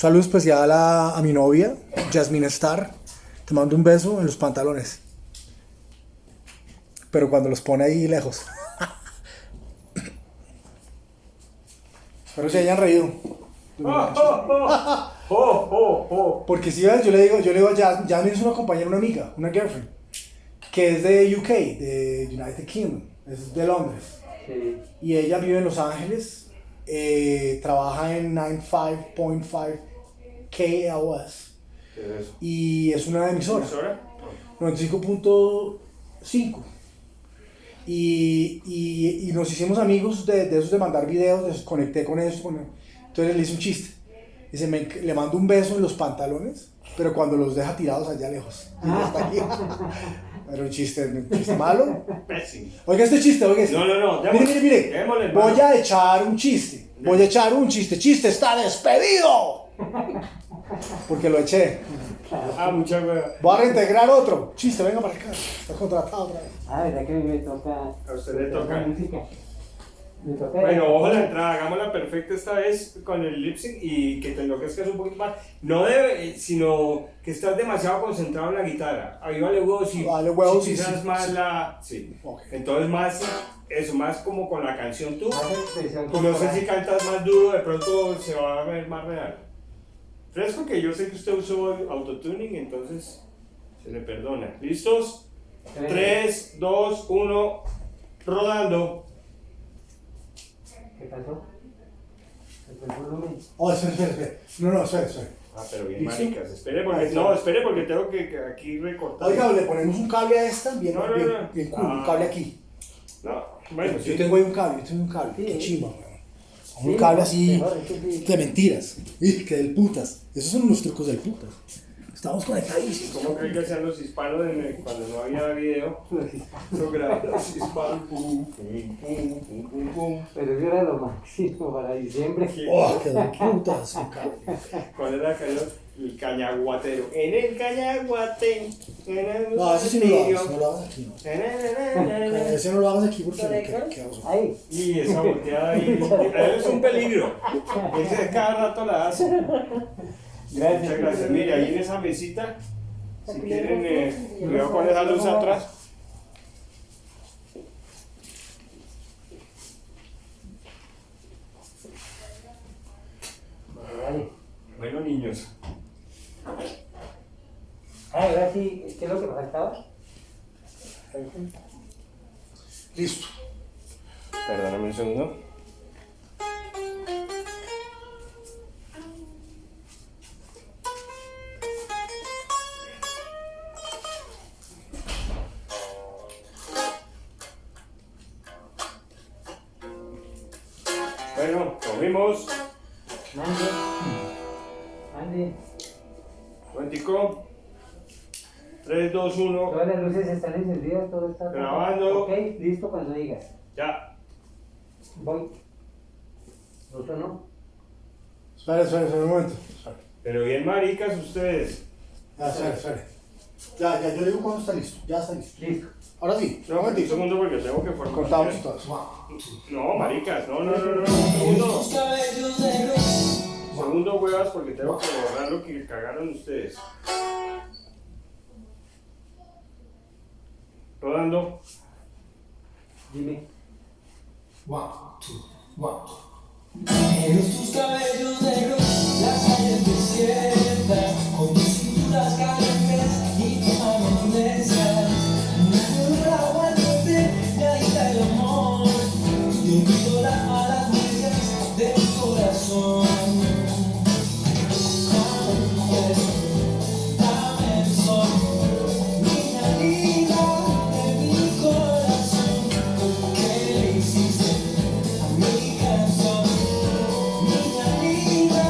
saludo especial a mi novia, Jasmine Star. Te mando un beso en los pantalones. Pero cuando los pone ahí lejos. Espero se hayan reído. Porque si ves, yo le digo a Jasmine es una compañera, una amiga, una girlfriend, que es de UK, de United Kingdom, es de Londres. Sí. Y ella vive en Los Ángeles, trabaja en 95.5 KLS. ¿Qué es eso? Y es una emisora, 95.5. Y nos hicimos amigos de esos de mandar videos, desconecté con eso. Entonces le hice un chiste. Dice, le mando un beso en los pantalones, pero cuando los deja tirados allá lejos. Y ya está aquí. Era un chiste malo. Pésimo. Oiga este chiste, oiga este. No. Mire. Démosle, Voy a echar un chiste. Chiste está despedido. Porque lo eché. Mucha hueva. Voy a reintegrar otro. Chiste, venga para acá. Está contratado otra vez. ¿Verdad que a mí me toca? A usted le toca. música. Me toca. Bueno, ojo la entrada, hagámosla perfecta esta vez con el lip sync y que te enloquezcas un poquito más. No debe, sino que estás demasiado concentrado en la guitarra. Ahí vale huevos y Vale huevos si y quizás sí, más sí. la. Sí. Ok. Entonces más eso, más como con la canción tú. Más expresión Y no sé corporal. si cantas más duro, de pronto se va a ver más real. Fresco que yo sé que usted usó autotuning, entonces se le perdona. ¿Listos? 3, 2, 1, rodando. ¿Qué pasó? ¿Se fue el volumen? Oh, espera. No, espera. Pero bien ¿Listo? maricas, espere porque, Ah, espere porque tengo que aquí recortar. Oiga, le ponemos un cable a esta, bien No. cool, un cable aquí. No, bueno, Yo sí. tengo ahí un cable, Sí. qué chimba, weón. Un Sí, cable así mejor, es que sí. de mentiras, que del putas. Esos son los trucos del putas. Estamos conectadísimos. ¿Cómo creen que hacían los hispanos cuando no había video? Lo grababan los hispanos. Pum. Pero eso era lo máximo para diciembre. Oh, qué de putas, un cable. ¿Cuál era el cañaguatero? En el cañaguate. No, ese sí no lo hagas aquí, no. Ese no lo hagas aquí porque qué oso. Ahí. Y esa volteada ahí es un peligro. Ese cada rato la hace. Gracias. Muchas gracias. Mire, ahí en esa mesita, si quieren, cuidado con esa luz atrás. Vale. Bueno, niños. Ahora sí, ¿qué es lo que me faltaba? Listo. Perdóname un segundo. Bueno, comimos. Mande. Cuentico. 3, 2, 1. Todas las luces están encendidas, todo está. Grabando. Ok, listo cuando digas. Ya. Voy. ¿No sonó? Espera un momento. Espera. Pero bien maricas ustedes. Espera. Ya, yo le digo cuando está listo. Ya está listo. Listo. Ahora sí, un Un momentito. segundo porque tengo que formar. Cortamos todos. No, maricas, no. Un segundo. Segundo, huevas, porque tengo que borrar lo que cagaron ustedes. Rodando. Dime. Eres tus cabellos negros, las calles desiertas, con tus cinturas calientes y tus manos necias. Una agua botella el amor, y olvido las malas huellas de mi corazón. Dame el sol, niña linda de mi corazón. ¿Qué le hiciste a mi canción? Niña linda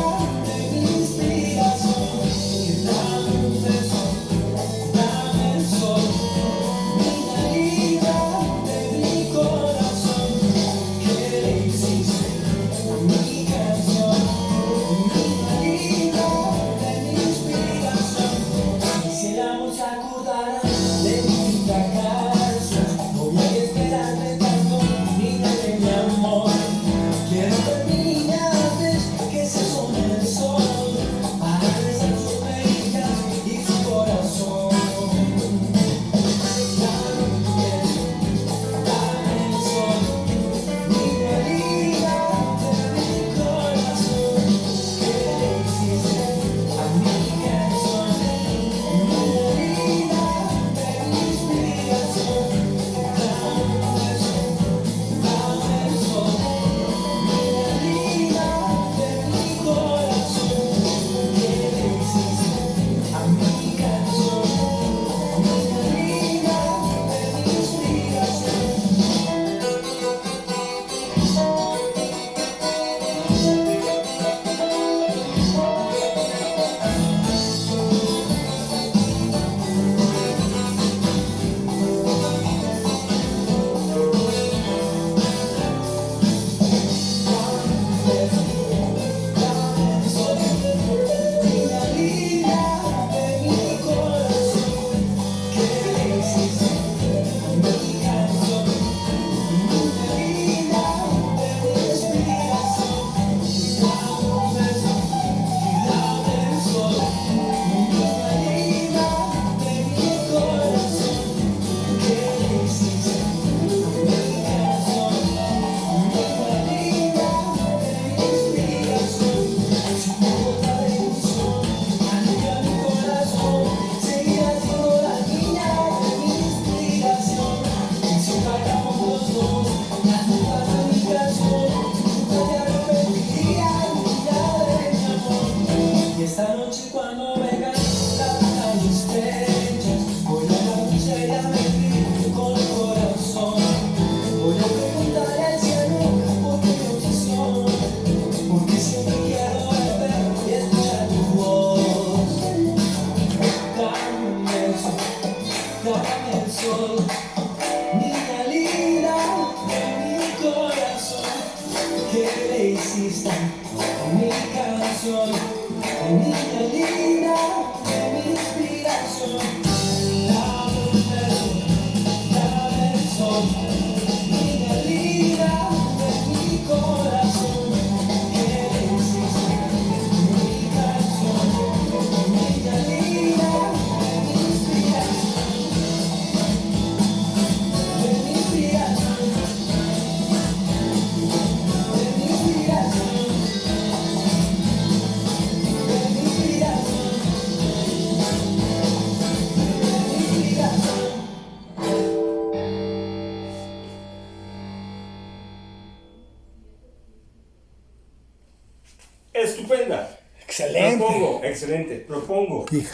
inspiración, mi niña linda, de mi inspiración. Dame un beso, dame el sol, niña linda de mi corazón. Eres mi canción, niña linda de mi inspiración, de mi inspiración, de mi inspiración, de mi inspiración, de mi inspiración. Estupenda. Excelente. Propongo, excelente. Propongo Hija.